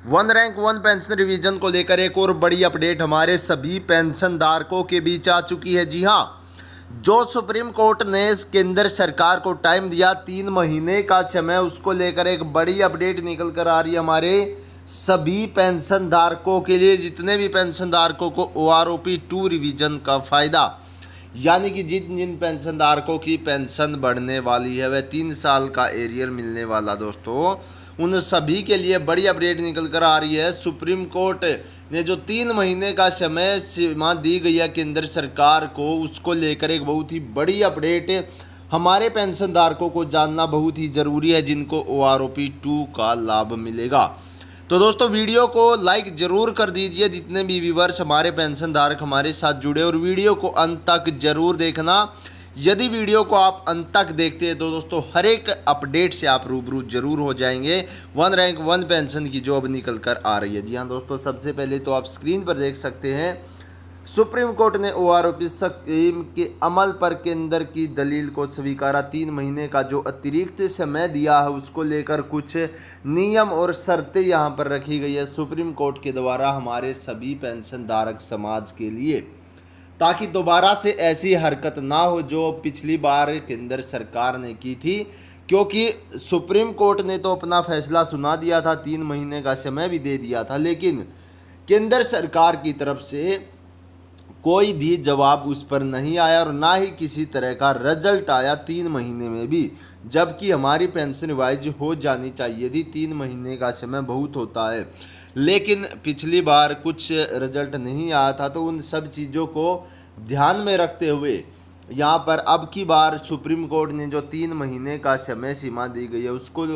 One rank one pension revision को लेकर एक और बड़ी अपडेट हमारे सभी पेंशन धारकों के बीच आ चुकी है। जी हां, जो सुप्रीम कोर्ट ने केंद्र सरकार को टाइम दिया 3 महीने का समय, उसको लेकर एक बड़ी अपडेट निकल कर आ रही है हमारे सभी पेंशन धारकों के लिए। जितने भी पेंशन धारकों को OROP 2 रिवीजन का फ़ायदा, यानी कि जिन जिन पेंशन धारकों की पेंशन बढ़ने वाली है, वह 3 साल का एरियर मिलने वाला दोस्तों, उन सभी के लिए बड़ी अपडेट निकल कर आ रही है। सुप्रीम कोर्ट ने जो 3 महीने का समय सीमा दी गई है केंद्र सरकार को, उसको लेकर एक बहुत ही बड़ी अपडेट हमारे पेंशन धारकों को जानना बहुत ही ज़रूरी है, जिनको OROP 2 का लाभ मिलेगा। तो दोस्तों, वीडियो को लाइक ज़रूर कर दीजिए। जितने भी व्यूवर्स हमारे पेंशन धारक हमारे साथ जुड़े, और वीडियो को अंत तक ज़रूर देखना। यदि वीडियो को आप अंत तक देखते हैं तो दोस्तों, हर एक अपडेट से आप रूबरू जरूर हो जाएंगे वन रैंक वन पेंशन की जो अब निकल कर आ रही है। जी हाँ दोस्तों, सबसे पहले तो आप स्क्रीन पर देख सकते हैं, सुप्रीम कोर्ट ने OROP स्कीम के अमल पर केंद्र की दलील को स्वीकारा। 3 महीने का जो अतिरिक्त समय दिया है, उसको लेकर कुछ नियम और शर्तें यहाँ पर रखी गई है सुप्रीम कोर्ट के द्वारा हमारे सभी पेंशन धारक समाज के लिए, ताकि दोबारा से ऐसी हरकत ना हो जो पिछली बार केंद्र सरकार ने की थी। क्योंकि सुप्रीम कोर्ट ने तो अपना फैसला सुना दिया था, 3 महीने का समय भी दे दिया था, लेकिन केंद्र सरकार की तरफ से कोई भी जवाब उस पर नहीं आया और ना ही किसी तरह का रिजल्ट आया 3 महीने में भी। जबकि हमारी पेंशन रिवाइज हो जानी चाहिए थी, 3 महीने का समय बहुत होता है, लेकिन पिछली बार कुछ रिजल्ट नहीं आया था। तो उन सब चीज़ों को ध्यान में रखते हुए यहाँ पर अब की बार सुप्रीम कोर्ट ने जो 3 महीने का समय सीमा दी गई है, उसको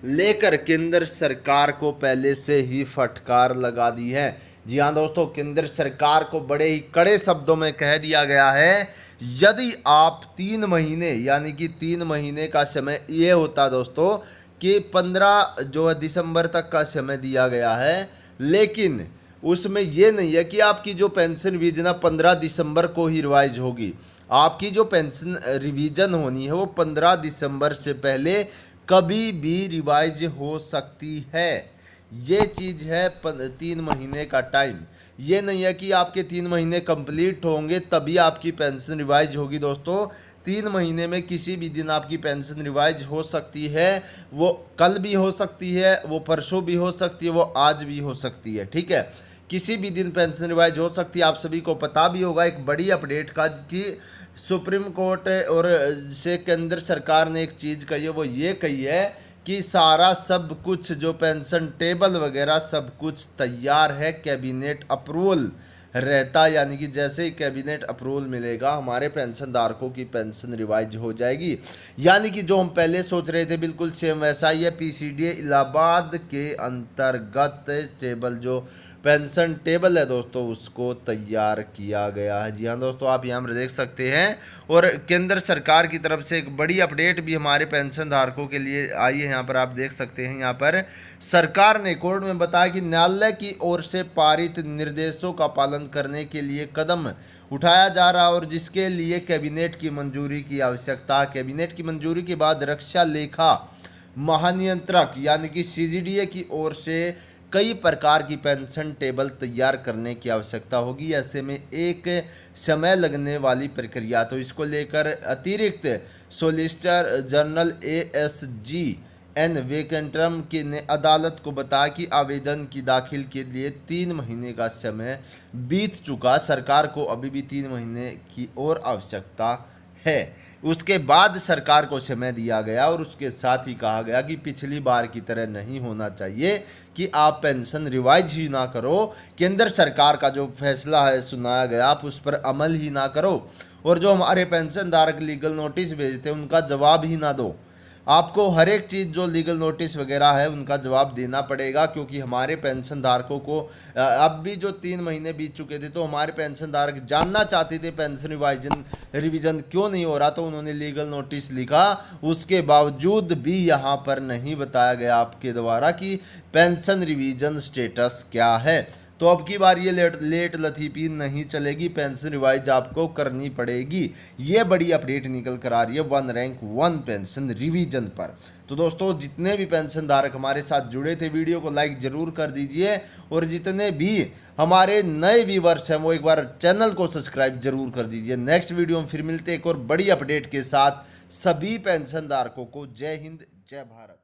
लेकर केंद्र सरकार को पहले से ही फटकार लगा दी है। जी हाँ दोस्तों, केंद्र सरकार को बड़े ही कड़े शब्दों में कह दिया गया है, यदि आप 3 महीने, यानी कि 3 महीने का समय ये होता दोस्तों कि 15 जो है दिसंबर तक का समय दिया गया है, लेकिन उसमें ये नहीं है कि आपकी जो पेंशन रिवीजन 15 दिसंबर को ही रिवाइज होगी। आपकी जो पेंशन रिवीजन होनी है वो 15 दिसंबर से पहले कभी भी रिवाइज हो सकती है। ये चीज़ है 3 महीने का टाइम। ये नहीं है कि आपके 3 महीने कंप्लीट होंगे तभी आपकी पेंशन रिवाइज होगी दोस्तों। 3 महीने में किसी भी दिन आपकी पेंशन रिवाइज हो सकती है। वो कल भी हो सकती है, वो परसों भी हो सकती है, वो आज भी हो सकती है। ठीक है, किसी भी दिन पेंशन रिवाइज हो सकती है। आप सभी को पता भी होगा एक बड़ी अपडेट का कि सुप्रीम कोर्ट और से केंद्र सरकार ने एक चीज़ कही है, वो ये कही है कि सारा सब कुछ जो पेंशन टेबल वगैरह सब कुछ तैयार है, कैबिनेट अप्रूवल रहता, यानी कि जैसे ही कैबिनेट अप्रूवल मिलेगा हमारे पेंशन धारकों की पेंशन रिवाइज हो जाएगी। यानी कि जो हम पहले सोच रहे थे बिल्कुल सेम वैसा ही है। PCDA इलाहाबाद के अंतर्गत टेबल जो पेंशन टेबल है दोस्तों, उसको तैयार किया गया है। जी हाँ दोस्तों, आप यहाँ पर देख सकते हैं। और केंद्र सरकार की तरफ से एक बड़ी अपडेट भी हमारे पेंशन धारकों के लिए आई है। यहाँ पर आप देख सकते हैं, यहाँ पर सरकार ने कोर्ट में बताया कि न्यायालय की ओर से पारित निर्देशों का पालन करने के लिए कदम उठाया जा रहा और जिसके लिए कैबिनेट की मंजूरी की आवश्यकता। कैबिनेट की मंजूरी के बाद रक्षा लेखा महानियंत्रक यानी कि CGDA की ओर से कई प्रकार की पेंशन टेबल तैयार करने की आवश्यकता होगी। ऐसे में एक समय लगने वाली प्रक्रिया, तो इसको लेकर अतिरिक्त सॉलिसिटर जनरल ASGN वेंकटरमन ने अदालत को बताया कि आवेदन की दाखिल के लिए 3 महीने का समय बीत चुका। सरकार को अभी भी 3 महीने की और आवश्यकता है। उसके बाद सरकार को समय दिया गया और उसके साथ ही कहा गया कि पिछली बार की तरह नहीं होना चाहिए कि आप पेंशन रिवाइज ही ना करो। केंद्र सरकार का जो फैसला है सुनाया गया, आप उस पर अमल ही ना करो, और जो हमारे पेंशन धारक लीगल नोटिस भेजते हैं उनका जवाब ही ना दो। आपको हर एक चीज़ जो लीगल नोटिस वगैरह है उनका जवाब देना पड़ेगा, क्योंकि हमारे पेंशन धारकों को अब भी जो 3 महीने बीत चुके थे, तो हमारे पेंशन धारक जानना चाहते थे पेंशन रिवीजन क्यों नहीं हो रहा, तो उन्होंने लीगल नोटिस लिखा। उसके बावजूद भी यहाँ पर नहीं बताया गया आपके द्वारा कि पेंशन रिवीजन स्टेटस क्या है। तो अब की बार ये लेट लतीफ़ी नहीं चलेगी, पेंशन रिवाइज आपको करनी पड़ेगी। ये बड़ी अपडेट निकल कर आ रही है 1 रैंक 1 पेंशन रिवीजन पर। तो दोस्तों जितने भी पेंशन धारक हमारे साथ जुड़े थे, वीडियो को लाइक जरूर कर दीजिए, और जितने भी हमारे नए व्यूवर्स हैं वो एक बार चैनल को सब्सक्राइब जरूर कर दीजिए। नेक्स्ट वीडियो में फिर मिलते एक और बड़ी अपडेट के साथ। सभी पेंशन धारकों को जय हिंद, जय भारत।